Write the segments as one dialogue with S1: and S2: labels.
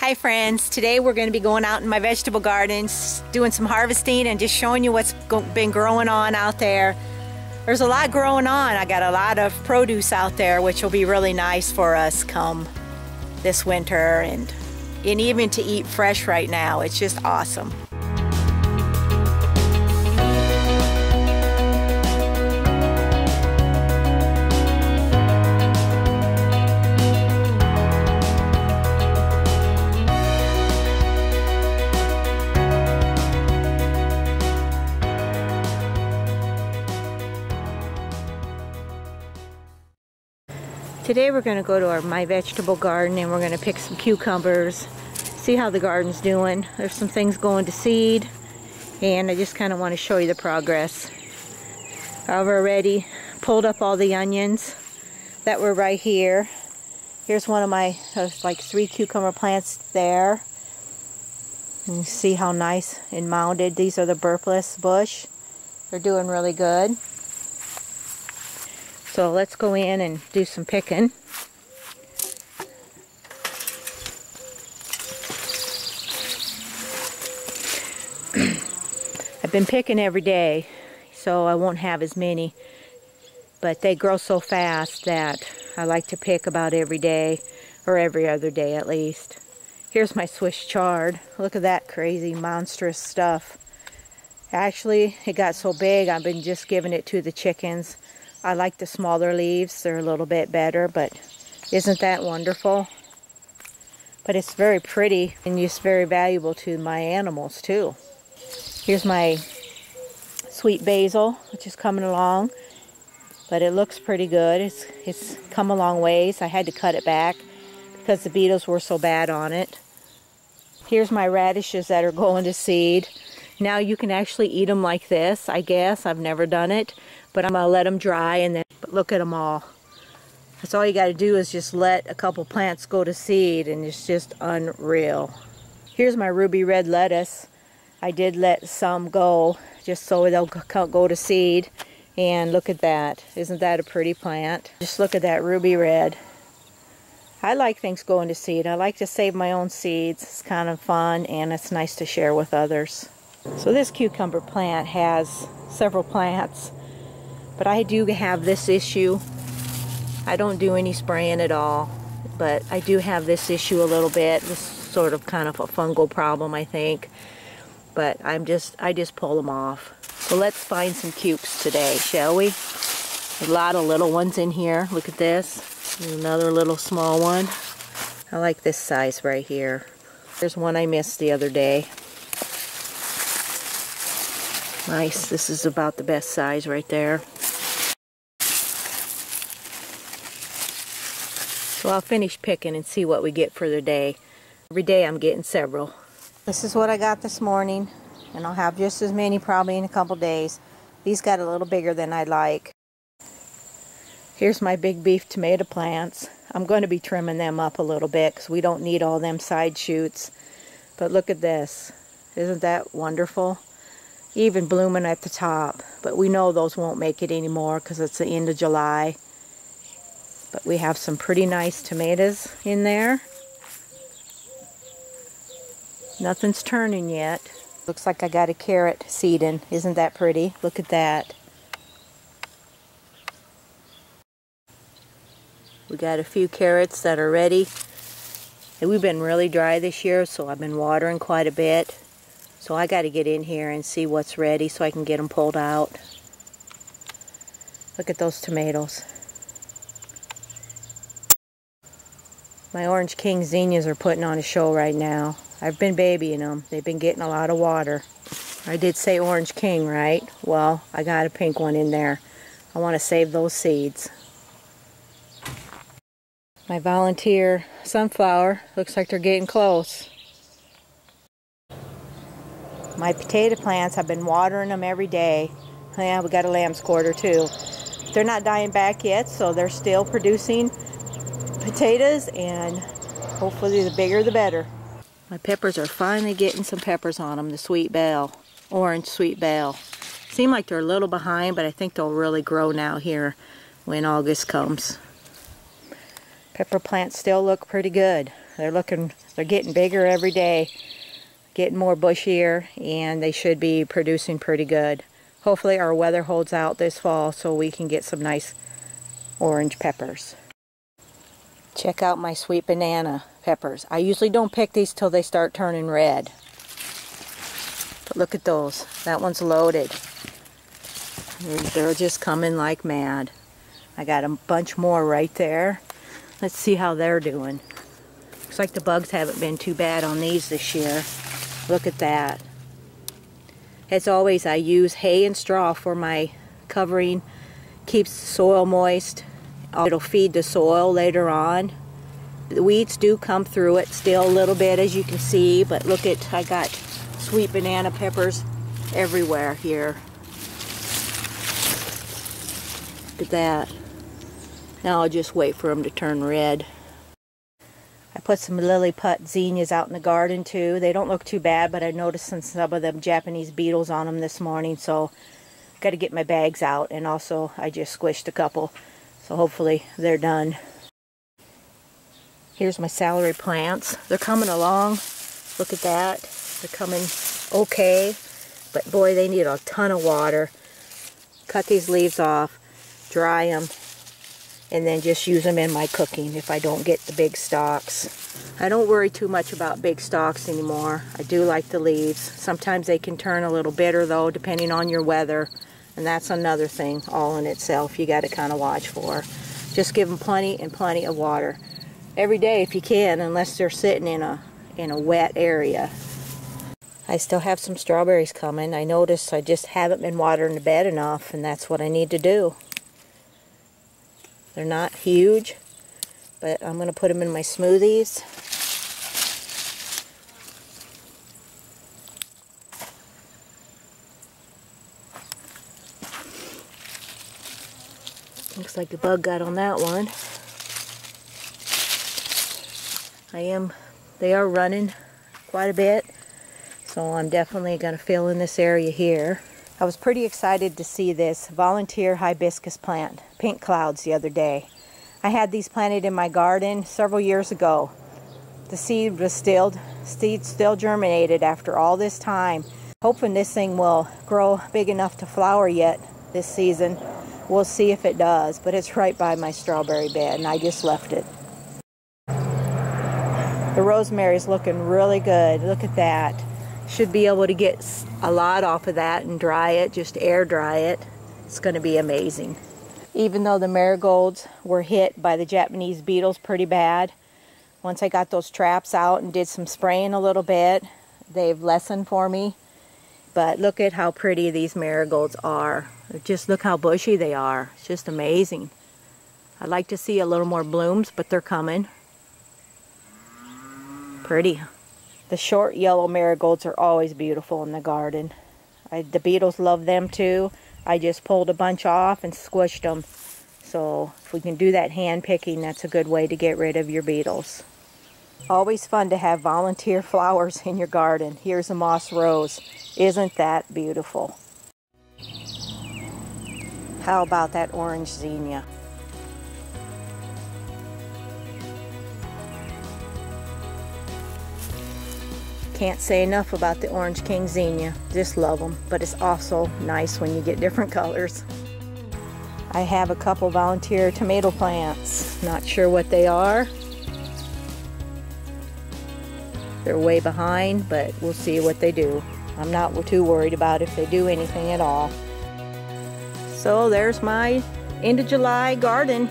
S1: Hi friends, today we're going to be going out in my vegetable gardens, doing some harvesting and just showing you what's been growing on out there. There's a lot growing on. I got a lot of produce out there which will be really nice for us come this winter and even to eat fresh right now. It's just awesome. Today we're going to go to my vegetable garden and we're going to pick some cucumbers, see how the garden's doing. There's some things going to seed and I just kind of want to show you the progress. I've already pulled up all the onions that were right here. Here's one of my, there's like 3 cucumber plants there. And you see how nice and mounded. These are the burpless bush. They're doing really good. So let's go in and do some picking. I've been picking every day, so I won't have as many. But they grow so fast that I like to pick about every day, or every other day at least. Here's my Swiss chard. Look at that crazy, monstrous stuff. Actually, it got so big, I've been just giving it to the chickens. I like the smaller leaves. They're a little bit better, but isn't that wonderful? But it's very pretty and just very valuable to my animals too. Here's my sweet basil, which is coming along, but it looks pretty good. It's come a long ways. I had to cut it back because the beetles were so bad on it. Here's my radishes that are going to seed. Now you can actually eat them like this, I guess. I've never done it, but I'm gonna let them dry and then look at them all. That's all you gotta do is just let a couple plants go to seed and it's just unreal. Here's my ruby red lettuce. I did let some go just so they'll go to seed, and look at that. Isn't that a pretty plant? Just look at that ruby red. I like things going to seed. I like to save my own seeds. It's kind of fun and it's nice to share with others. So this cucumber plant has several plants, but I do have this issue. I don't do any spraying at all, but I do have this issue a little bit. This sort of kind of a fungal problem, I think. But I just pull them off. So let's find some cukes today, shall we? A lot of little ones in here. Look at this. There's another little small one. I like this size right here. There's one I missed the other day. Nice. This is about the best size right there. So I'll finish picking and see what we get for the day. Every day I'm getting several. This is what I got this morning, and I'll have just as many probably in a couple days. These got a little bigger than I'd like. Here's my big beef tomato plants. I'm going to be trimming them up a little bit because we don't need all them side shoots. But look at this. Isn't that wonderful? Even blooming at the top, but we know those won't make it anymore because it's the end of July. But we have some pretty nice tomatoes in there. Nothing's turning yet. Looks like I got a carrot seeding. Isn't that pretty? Look at that. We got a few carrots that are ready. And we've been really dry this year, so I've been watering quite a bit. So I got to get in here and see what's ready so I can get them pulled out. Look at those tomatoes. My Orange King zinnias are putting on a show right now. I've been babying them. They've been getting a lot of water. I did say Orange King, right? Well, I got a pink one in there. I want to save those seeds. My volunteer sunflower looks like they're getting close. My potato plants, I've been watering them every day. Yeah, we got a lamb's quarter too. They're not dying back yet, so they're still producing potatoes, and hopefully the bigger the better. My peppers are finally getting some peppers on them, the sweet bell, orange sweet bell. Seem like they're a little behind, but I think they'll really grow now here when August comes. Pepper plants still look pretty good. They're getting bigger every day, getting more bushier, and they should be producing pretty good. Hopefully our weather holds out this fall so we can get some nice orange peppers. Check out my sweet banana peppers. I usually don't pick these till they start turning red. But look at those. That one's loaded. They're just coming like mad. I got a bunch more right there. Let's see how they're doing. Looks like the bugs haven't been too bad on these this year. Look at that. As always, I use hay and straw for my covering. Keeps the soil moist. It'll feed the soil later on. The weeds do come through it still a little bit, as you can see, but look at, I got sweet banana peppers everywhere here. Look at that. Now I'll just wait for them to turn red. I put some lily put zinnias out in the garden too. They don't look too bad, but I noticed some of them Japanese beetles on them this morning, so got to get my bags out. And also I just squished a couple, so hopefully they're done. Here's my celery plants. They're coming along. Look at that. They're coming okay, but boy, they need a ton of water. Cut these leaves off, dry them, and then just use them in my cooking if I don't get the big stalks. I don't worry too much about big stalks anymore. I do like the leaves. Sometimes they can turn a little bitter though, depending on your weather, and that's another thing all in itself you got to kind of watch for. Just give them plenty and plenty of water every day if you can, unless they're sitting in a wet area. I still have some strawberries coming. I noticed I just haven't been watering the bed enough, and that's what I need to do. They're not huge, but I'm going to put them in my smoothies. Looks like a bug got on that one. They are running quite a bit, so I'm definitely going to fill in this area here. I was pretty excited to see this volunteer hibiscus plant, pink clouds, the other day. I had these planted in my garden several years ago. The seed still germinated after all this time. Hoping this thing will grow big enough to flower yet this season. We'll see if it does, but it's right by my strawberry bed and I just left it. The rosemary's looking really good. Look at that. Should be able to get a lot off of that and dry it, just air dry it. It's going to be amazing. Even though the marigolds were hit by the Japanese beetles pretty bad, once I got those traps out and did some spraying a little bit, they've lessened for me. But look at how pretty these marigolds are. Just look how bushy they are. It's just amazing. I'd like to see a little more blooms, but they're coming. Pretty. The short yellow marigolds are always beautiful in the garden. The beetles love them too. I just pulled a bunch off and squished them. So if we can do that hand picking, that's a good way to get rid of your beetles. Always fun to have volunteer flowers in your garden. Here's a moss rose. Isn't that beautiful? How about that orange zinnia? Can't say enough about the orange king zinnia. Just love them, but it's also nice when you get different colors. I have a couple volunteer tomato plants. Not sure what they are. They're way behind, but we'll see what they do. I'm not too worried about if they do anything at all. So there's my end of July garden.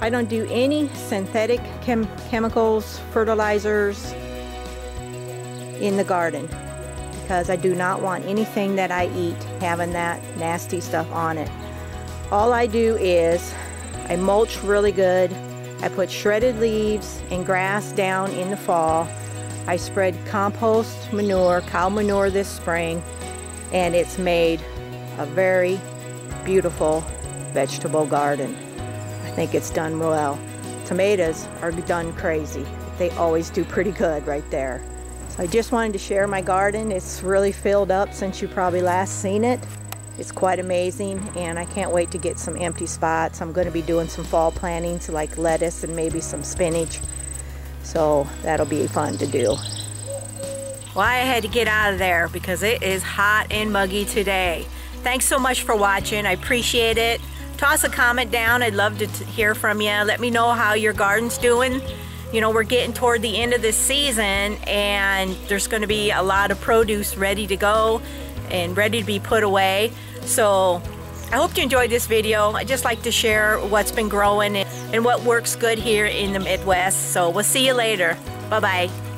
S1: I don't do any synthetic chemicals, fertilizers in the garden because I do not want anything that I eat having that nasty stuff on it. All I do is I mulch really good. I put shredded leaves and grass down in the fall. I spread compost manure, cow manure this spring, and it's made a very beautiful vegetable garden. I think it's done well. Tomatoes are done crazy. They always do pretty good right there. So I just wanted to share my garden. It's really filled up since you probably last seen it. It's quite amazing, and I can't wait to get some empty spots. I'm going to be doing some fall plantings like lettuce and maybe some spinach. So that'll be fun to do. Well, I had to get out of there because it is hot and muggy today. Thanks so much for watching. I appreciate it. Toss a comment down. I'd love to hear from you. Let me know how your garden's doing. You know, we're getting toward the end of this season, and there's going to be a lot of produce ready to go and ready to be put away. So I hope you enjoyed this video. I just like to share what's been growing and what works good here in the Midwest. So we'll see you later. Bye-bye.